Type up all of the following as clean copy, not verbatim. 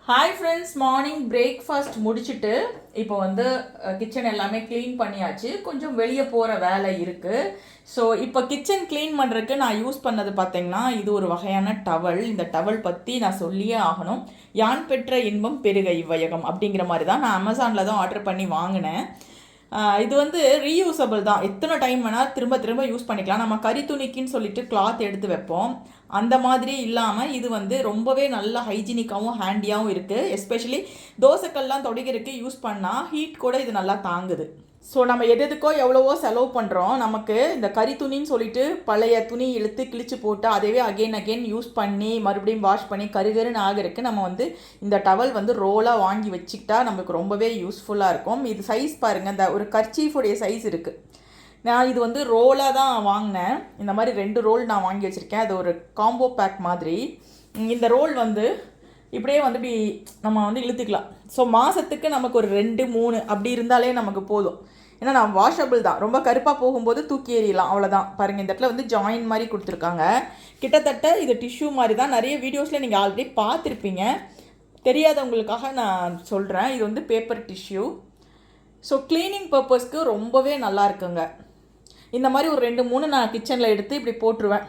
Hi friends, morning breakfast முடிச்சுட்டு இப்போ வந்து கிச்சன் எல்லாமே க்ளீன் பண்ணியாச்சு. கொஞ்சம் வெளியே போகிற வேலை இருக்குது. ஸோ இப்போ கிச்சன் க்ளீன் பண்ணுறதுக்கு நான் யூஸ் பண்ணது பார்த்தீங்கன்னா, இது ஒரு வகையான டவல். இந்த டவல் பற்றி நான் சொல்லியே ஆகணும். யான் பெற்ற இன்பம் பெருக இவ்வையகம் அப்படிங்கிற மாதிரி தான் நான் அமேசானில் தான் ஆர்டர் பண்ணி வாங்கினேன். இது வந்து ரீயூசபிள் தான். எத்தனை டைம் வேணால் திரும்ப திரும்ப யூஸ் பண்ணிக்கலாம். நம்ம கறி துணிக்குன்னு சொல்லிட்டு கிளாத் எடுத்து வைப்போம். அந்த மாதிரி இல்லாமல் இது வந்து ரொம்பவே நல்ல ஹைஜீனிக்காகவும் ஹேண்டியாகவும் இருக்குது. எஸ்பெஷலி தோசைக்கல்லாம் துடைக்கிறதுக்கு யூஸ் பண்ணால் ஹீட் கூட இது நல்லா தாங்குது. ஸோ நம்ம எதுக்கோ எவ்வளவோ செலவு பண்ணுறோம். நமக்கு இந்த கறி துணின்னு சொல்லிட்டு பழைய துணி இழுத்து கிழிச்சு போட்டு அதைவே அகெயின் யூஸ் பண்ணி மறுபடியும் வாஷ் பண்ணி கருகருன்னு ஆகிறதுக்கு நம்ம வந்து இந்த டவல் வந்து ரோலாக வாங்கி வச்சுக்கிட்டா நமக்கு ரொம்பவே யூஸ்ஃபுல்லாக இருக்கும். இது சைஸ் பாருங்கள், இந்த ஒரு கர்ச்சீஃபுடைய சைஸ் இருக்குது. நான் இது வந்து ரோலாக தான் வாங்கினேன். இந்த மாதிரி 2 ரோல் நான் வாங்கி வச்சுருக்கேன். அது ஒரு காம்போ பேக் மாதிரி. இந்த ரோல் வந்து இப்படியே வந்து இப்படி நம்ம வந்து இழுத்துக்கலாம். ஸோ மாதத்துக்கு நமக்கு ஒரு 2-3 அப்படி இருந்தாலே நமக்கு போதும். ஏன்னா நான் வாஷபிள் தான். ரொம்ப கருப்பாக போகும்போது தூக்கி எறியலாம், அவ்வளோதான். பாருங்கள், இந்த இடத்துல வந்து ஜாயின் மாதிரி கொடுத்துருக்காங்க. கிட்டத்தட்ட இது டிஷ்யூ மாதிரி தான். நிறைய வீடியோஸில் நீங்கள் ஆல்ரெடி பார்த்துருப்பீங்க. தெரியாதவங்களுக்காக நான் சொல்கிறேன். இது வந்து பேப்பர் டிஷ்யூ. ஸோ க்ளீனிங் பர்பஸ்க்கு ரொம்பவே நல்லா இருக்குங்க. இந்த மாதிரி ஒரு 2-3 நான் கிச்சனில் எடுத்து இப்படி போட்டுருவேன்.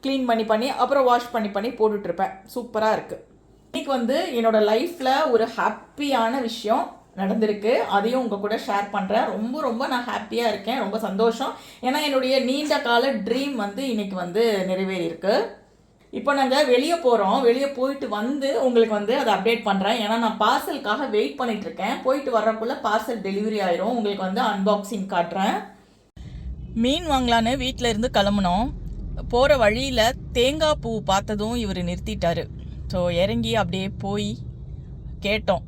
க்ளீன் பண்ணி அப்புறம் வாஷ் பண்ணி போட்டுட்ருப்பேன். சூப்பராக இருக்குது. இன்றைக்கி வந்து என்னோடய லைஃப்பில் ஒரு ஹாப்பியான விஷயம் நடந்திருக்கு. அதையும் உங்கள் கூட ஷேர் பண்ணுறேன். ரொம்ப நான் ஹாப்பியாக இருக்கேன். ரொம்ப சந்தோஷம். ஏன்னா என்னுடைய நீண்ட கால ட்ரீம் வந்து இன்றைக்கி வந்து நிறைவேறியிருக்கு. இப்போ நாங்கள் வெளியே போகிறோம். வெளியே போயிட்டு வந்து உங்களுக்கு வந்து அதை அப்டேட் பண்ணுறேன். ஏன்னா நான் பார்சலுக்காக வெயிட் பண்ணிகிட்ருக்கேன். போயிட்டு வர்றக்குள்ளே பார்சல் டெலிவரி ஆயிரும். உங்களுக்கு வந்து அன்பாக்சிங் காட்டுறேன். மீன் வாங்கலான்னு வீட்டில் இருந்து கிளம்புனோம். போகிற வழியில் தேங்காய் பூ பார்த்ததும் இவர் நிறுத்திட்டார். ஸோ இறங்கி அப்படியே போய் கேட்டோம்.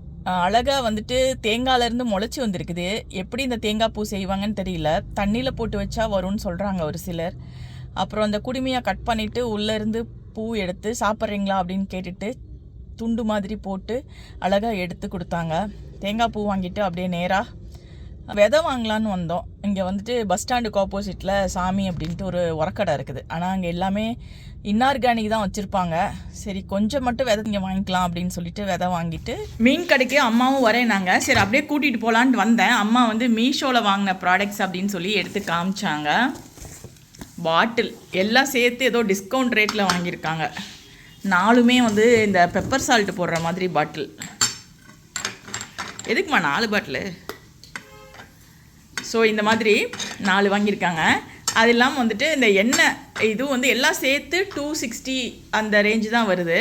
அழகாக வந்துட்டு தேங்காயிலேருந்து முளைச்சி வந்திருக்குது. எப்படி இந்த தேங்காய் பூ செய்வாங்கன்னு தெரியல. தண்ணியில் போட்டு வச்சா வரும்னு சொல்கிறாங்க ஒரு சிலர். அப்புறம் அந்த குடுமையை கட் பண்ணிவிட்டு உள்ளேருந்து பூ எடுத்து சாப்பிட்றீங்களா அப்படின்னு கேட்டுட்டு துண்டு மாதிரி போட்டு அழகாக எடுத்து கொடுத்தாங்க. தேங்காய் பூ வாங்கிட்டு அப்படியே நேராக விதை வாங்கலான்னு வந்தோம். இங்கே வந்துட்டு பஸ் ஸ்டாண்டுக்கு ஆப்போசிட்டில் சாமி அப்படின்ட்டு ஒரு உரக்கடை இருக்குது. ஆனால் அங்கே எல்லாமே இன்ஆர்கானிக் தான் வச்சுருப்பாங்க. சரி, கொஞ்சம் மட்டும் விதை இங்கே வாங்கிக்கலாம் அப்படின்னு சொல்லிட்டு விதை வாங்கிட்டு மீன் கடைக்கு அம்மாவும் வரேனாங்க. சரி, அப்படியே கூட்டிகிட்டு போகலான்ட்டு வந்தேன். அம்மா வந்து மீஷோவில் வாங்கின ப்ராடக்ட்ஸ் அப்படின்னு சொல்லி எடுத்து காமிச்சாங்க. பாட்டில் எல்லாம் சேர்த்து ஏதோ டிஸ்கவுண்ட் ரேட்டில் வாங்கியிருக்காங்க. 4மே வந்து இந்த பெப்பர் சால்ட் போடுற மாதிரி பாட்டில். எதுக்குமா 4 பாட்டிலு? ஸோ இந்த மாதிரி 4 வாங்கியிருக்காங்க. அது இல்லாமல் வந்துட்டு இந்த எண்ணெய் இதுவும் வந்து எல்லாம் சேர்த்து 260 அந்த ரேஞ்சு தான் வருது.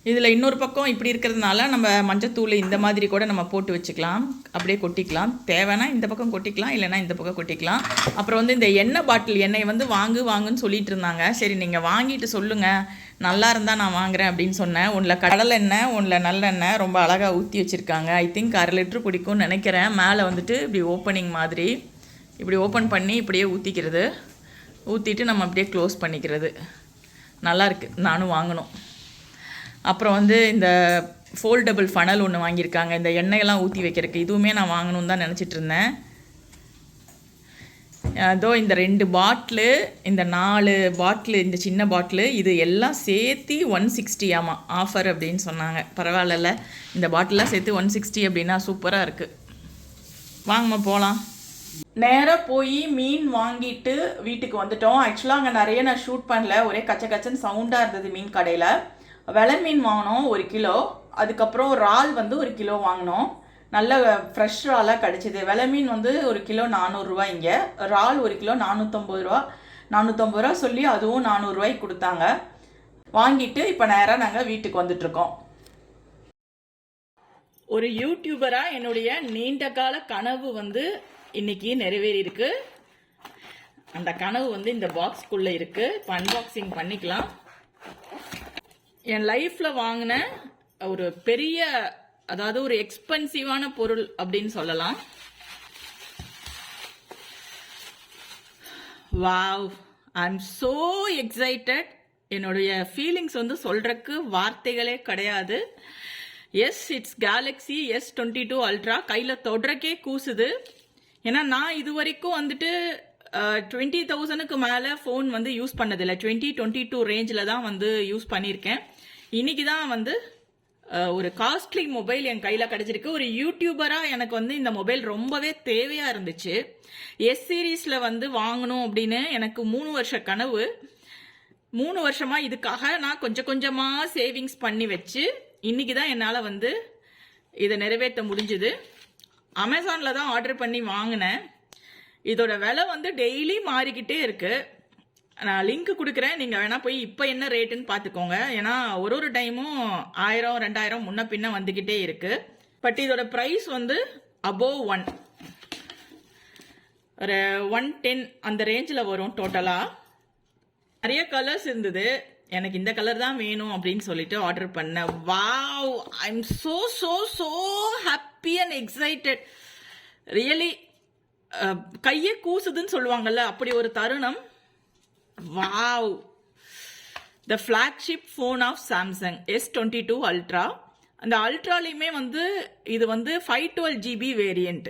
இதில் இன்னொரு பக்கம் இப்படி இருக்கிறதுனால நம்ம மஞ்சத்தூள் இந்த மாதிரி கூட நம்ம போட்டு வச்சுக்கலாம். அப்படியே கொட்டிக்கலாம். தேவைன்னா இந்த பக்கம் கொட்டிக்கலாம், இல்லைனா இந்த பக்கம் கொட்டிக்கலாம். அப்புறம் வந்து இந்த எண்ணெய் பாட்டில் எண்ணெய் வந்து வாங்குன்னு சொல்லிட்டு இருந்தாங்க. சரி, நீங்கள் வாங்கிட்டு சொல்லுங்கள், நல்லா இருந்தால் நான் வாங்குகிறேன் அப்படின்னு சொன்னேன். ஒன்றில் கடலை எண்ணெய், ஒன்றில் நல்லெண்ணெய் ரொம்ப அழகாக ஊற்றி வச்சுருக்காங்க. ஐ திங்க் 1/2 லிட்டரு பிடிக்கும்னு நினைக்கிறேன். மேலே வந்துட்டு இப்படி ஓப்பனிங் மாதிரி இப்படி ஓப்பன் பண்ணி இப்படியே ஊற்றிக்கிறது. ஊற்றிட்டு நம்ம அப்படியே க்ளோஸ் பண்ணிக்கிறது. நல்லாயிருக்கு, நானும் வாங்கணும். அப்புறம் வந்து இந்த ஃபோல்டபுள் ஃபனல் ஒன்று வாங்கியிருக்காங்க. இந்த எண்ணெயெல்லாம் ஊற்றி வைக்கிறதுக்கு. இதுவுமே நான் வாங்கணுன்னு தான் நினச்சிட்டு இருந்தேன். அதோ இந்த 2 பாட்டிலு, இந்த 4 பாட்டிலு, இந்த சின்ன பாட்டிலு, இது எல்லாம் சேர்த்து 160 ஆமாம் ஆஃபர் அப்படின்னு சொன்னாங்க. பரவாயில்ல, இந்த பாட்டிலாம் சேர்த்து 160 அப்படின்னா சூப்பராக இருக்குது. வாங்கம்மா போகலாம். நேராக போய் மீன் வாங்கிட்டு வீட்டுக்கு வந்துட்டோம். ஆக்சுவலாக அங்கே நிறைய நான் ஷூட் பண்ணல. ஒரே கச்சன்னு சவுண்டாக இருந்தது மீன் கடையில். வெலை மீன் வாங்கினோம் 1 கிலோ. அதுக்கப்புறம் இறால் வந்து 1 கிலோ வாங்கினோம். நல்ல ஃப்ரெஷ் இறாலாக கிடச்சிது. வெலை மீன் வந்து 1 கிலோ 400 ரூபா. இங்கே இறால் 1 கிலோ 450 ரூபா. 450 ரூபா சொல்லி அதுவும் 400 ரூபாய்க்கு கொடுத்தாங்க. வாங்கிட்டு இப்போ நேராக நாங்கள் வீட்டுக்கு வந்துட்ருக்கோம். ஒரு யூடியூபராக என்னுடைய நீண்ட கால கனவு வந்து இன்னைக்கு நிறைவேறியிருக்கு. அந்த கனவு வந்து இந்த பாக்ஸ்க்குள்ளே இருக்குது. இப்போ அன்பாக்சிங் பண்ணிக்கலாம். என் லைஃப்பில் வாங்கின ஒரு பெரிய, அதாவது ஒரு எக்ஸ்பென்சிவான பொருள் அப்படின்னு சொல்லலாம். Wow, I am so excited. என்னுடைய ஃபீலிங்ஸ் வந்து சொல்கிறதுக்கு வார்த்தைகளே கிடையாது. Yes, it's Galaxy S22 ultra. கையில் தொடுறக்கே கூசுது. ஏன்னா நான் இது வரைக்கும் வந்துட்டு 20,000க்கு மேலே ஃபோன் வந்து யூஸ் பண்ணதில்லை. 20-22 ரேஞ்சில் தான் வந்து யூஸ் பண்ணியிருக்கேன். இன்றைக்கி தான் வந்து ஒரு காஸ்ட்லி மொபைல் என் கையில் கிடச்சிருக்கு. ஒரு யூடியூபராக எனக்கு வந்து இந்த மொபைல் ரொம்பவே தேவையாக இருந்துச்சு. எஸ் சீரீஸில் வந்து வாங்கணும் அப்படின்னு எனக்கு 3 வருஷ கனவு. 3 வருஷமாக இதுக்காக நான் கொஞ்சம் கொஞ்சமாக சேவிங்ஸ் பண்ணி வச்சு இன்னைக்கு தான் என்னால் வந்து இதை நிறைவேற்ற முடிஞ்சுது. அமேசானில் தான் ஆர்டர் பண்ணி வாங்கினேன். இதோட விலை வந்து டெய்லி மாறிக்கிட்டே இருக்குது. நான் லிங்க் கொடுக்குறேன், நீங்கள் வேணால் போய் இப்போ என்ன ரேட்டுன்னு பார்த்துக்கோங்க. ஏன்னா ஒரு டைமும் 1000 2000 முன்ன பின்ன வந்துக்கிட்டே இருக்குது. பட் இதோட ப்ரைஸ் வந்து அபோவ் 1 ஒரு 110 அந்த ரேஞ்சில் வரும் டோட்டலாக. நிறைய கலர்ஸ் இருந்தது. எனக்கு இந்த கலர் தான் வேணும் அப்படின்னு சொல்லிட்டு ஆர்டர் பண்ணேன். Wow, I am so so so happy and excited. Really கையே கூசுதுன்னு சொல்லுவாங்கல்ல, அப்படி ஒரு தருணம். Wow, the flagship phone of Samsung S22 ultra. அந்த அல்ட்ராலையுமே வந்து இது வந்து 512 GB வேரியண்ட்.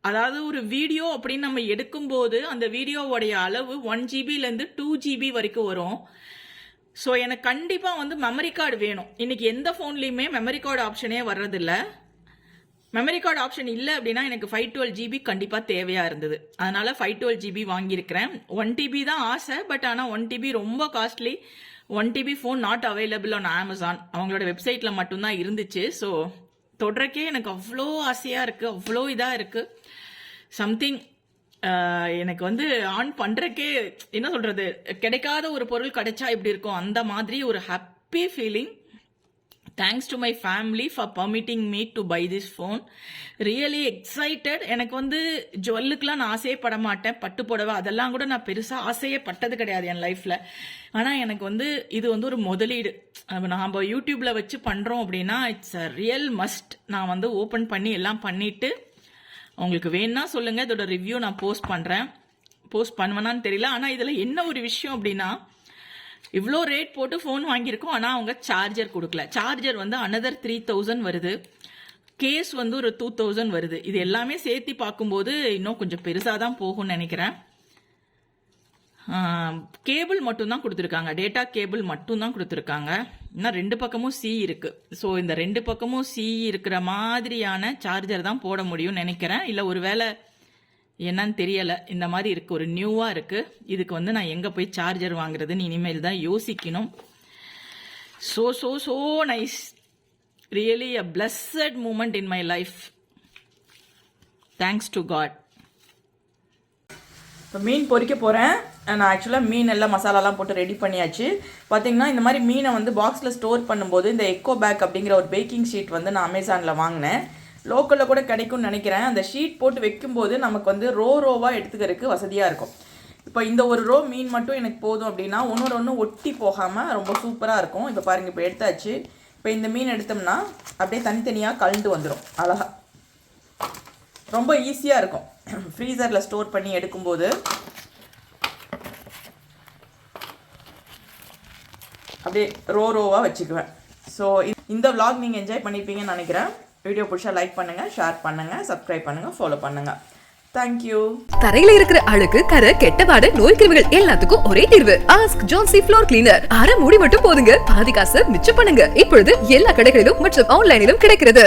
அதாவது ஒரு வீடியோ அப்படின்னு நம்ம எடுக்கும்போது அந்த வீடியோவோடைய அளவு 1 GBலேருந்து 2 GB வரைக்கும் வரும். ஸோ எனக்கு கண்டிப்பாக வந்து மெமரி கார்டு வேணும். இன்னைக்கு எந்த ஃபோன்லேயுமே மெமரி கார்டு ஆப்ஷனே வர்றதில்லை. மெமரி கார்டு ஆப்ஷன் இல்லை அப்படின்னா எனக்கு 512 GB கண்டிப்பாக தேவையாக இருந்தது. அதனால் 512 GB வாங்கியிருக்கிறேன். 1 TB தான் ஆசை, பட் ஆனால் 1 TB ரொம்ப costly. 1 TB phone not available on Amazon. அவங்களோட வெப்சைட்டில் மட்டும்தான் இருந்துச்சு. ஸோ தொடர்க்கே எனக்கு அவ்வளோ ஆசையாக இருக்குது, அவ்வளோ இதாக இருக்குது. சம்திங் எனக்கு வந்து ஆன் பண்ணுறக்கே என்ன சொல்கிறது, கிடைக்காத ஒரு பொருள் கிடைச்சா இப்படி இருக்கும், அந்த மாதிரி ஒரு happy feeling. Thanks to my family for permitting me to buy this phone. Really excited. எனக்கு வந்து ஜுவல்லுக்கெலாம் நான் ஆசையே பட மாட்டேன். பட்டு புடவை அதெல்லாம் கூட நான் பெருசாக ஆசையே பட்டது கிடையாது என் லைஃப்பில். ஆனால் எனக்கு வந்து இது வந்து ஒரு முதலீடு. நாம் யூடியூப்பில் வச்சு பண்ணுறோம் அப்படின்னா இட்ஸ் அ ரியல் மஸ்ட். நான் வந்து ஓப்பன் பண்ணி எல்லாம் பண்ணிவிட்டு உங்களுக்கு வேணும்னா சொல்லுங்கள், இதோட ரிவ்யூ நான் போஸ்ட் பண்ணுறேன். போஸ்ட் பண்ணுவேனான்னு தெரியல. ஆனால் இதில் என்ன ஒரு விஷயம் அப்படின்னா, இவ்வளோ ரேட் போட்டு ஃபோன் வாங்கியிருக்கோம், ஆனால் அவங்க சார்ஜர் கொடுக்கல. சார்ஜர் வந்து another 3000 வருது. கேஸ் வந்து ஒரு 2000 வருது. இது எல்லாமே சேர்த்து பார்க்கும்போது இன்னும் கொஞ்சம் பெருசாக தான் போகும்னு நினைக்கிறேன். கேபிள் மட்டும்தான் கொடுத்துருக்காங்க, டேட்டா கேபிள் மட்டும்தான் கொடுத்துருக்காங்க. இன்னும் 2 பக்கமும் சி இருக்குது. ஸோ இந்த 2 பக்கமும் சி இருக்கிற மாதிரியான சார்ஜர் தான் போட முடியும்னு நினைக்கிறேன். இல்லை ஒரு வேளை என்னன்னு தெரியலை, இந்த மாதிரி இருக்குது, ஒரு நியூவாக இருக்குது. இதுக்கு வந்து நான் எங்கே போய் சார்ஜர் வாங்குறதுன்னு இனிமேல் தான் யோசிக்கணும். So so so nice, really a blessed moment in my life. Thanks to God. இப்போ மீன் பொரிக்க போகிறேன். நான் ஆக்சுவலாக மீன் எல்லாம் மசாலாலாம் போட்டு ரெடி பண்ணியாச்சு. பார்த்தீங்கன்னா இந்த மாதிரி மீனை வந்து பாக்ஸில் ஸ்டோர் பண்ணும்போது இந்த எக்கோ பேக் அப்படிங்கிற ஒரு பேக்கிங் ஷீட் வந்து நான் அமேசானில் வாங்கினேன். லோக்கலில் கூட கிடைக்கும்னு நினைக்கிறேன். அந்த ஷீட் போட்டு வைக்கும்போது நமக்கு வந்து ரோவாக எடுத்துக்கிறதுக்கு வசதியாக இருக்கும். இப்போ இந்த ஒரு ரோ மீன் மட்டும் எனக்கு போதும் அப்படின்னா ஒன்று ஒட்டி போகாமல் ரொம்ப சூப்பராக இருக்கும். இப்போ பாருங்கள், இப்போ எடுத்தாச்சு. இப்போ இந்த மீன் எடுத்தோம்னா அப்படியே தனித்தனியாக கலந்து வந்துடும் அழகாக. ரொம்ப ஈஸியாக இருக்கும் ஃப்ரீசரில் ஸ்டோர் பண்ணி எடுக்கும்போது. அப்படியே ரோவாக வச்சுக்குவேன். ஸோ இந்த vlog நீங்கள் என்ஜாய் பண்ணியிருப்பீங்கன்னு நினைக்கிறேன். வீடியோ பிடிச்சா லைக் பண்ணுங்கள், ஷேர் பண்ணுங்கள், சப்ஸ்கிரைப் பண்ணுங்கள், ஃபாலோ பண்ணுங்கள். தேங்க்யூ. தரையில இருக்கிற அழுக்கு, கரை, கெட்டபாடு, நோய் கிருமிகள் எல்லாத்துக்கும் ஒரே தீர்வு. Ask Jhansi floor cleaner. அரை மூடி மட்டும் போதுங்க, பாதி காசு மிச்சம் பண்ணுங்க. இப்பொழுது எல்லா கடைகளிலும் மற்றும் ஆன்லைனிலும் கிடைக்கிறது.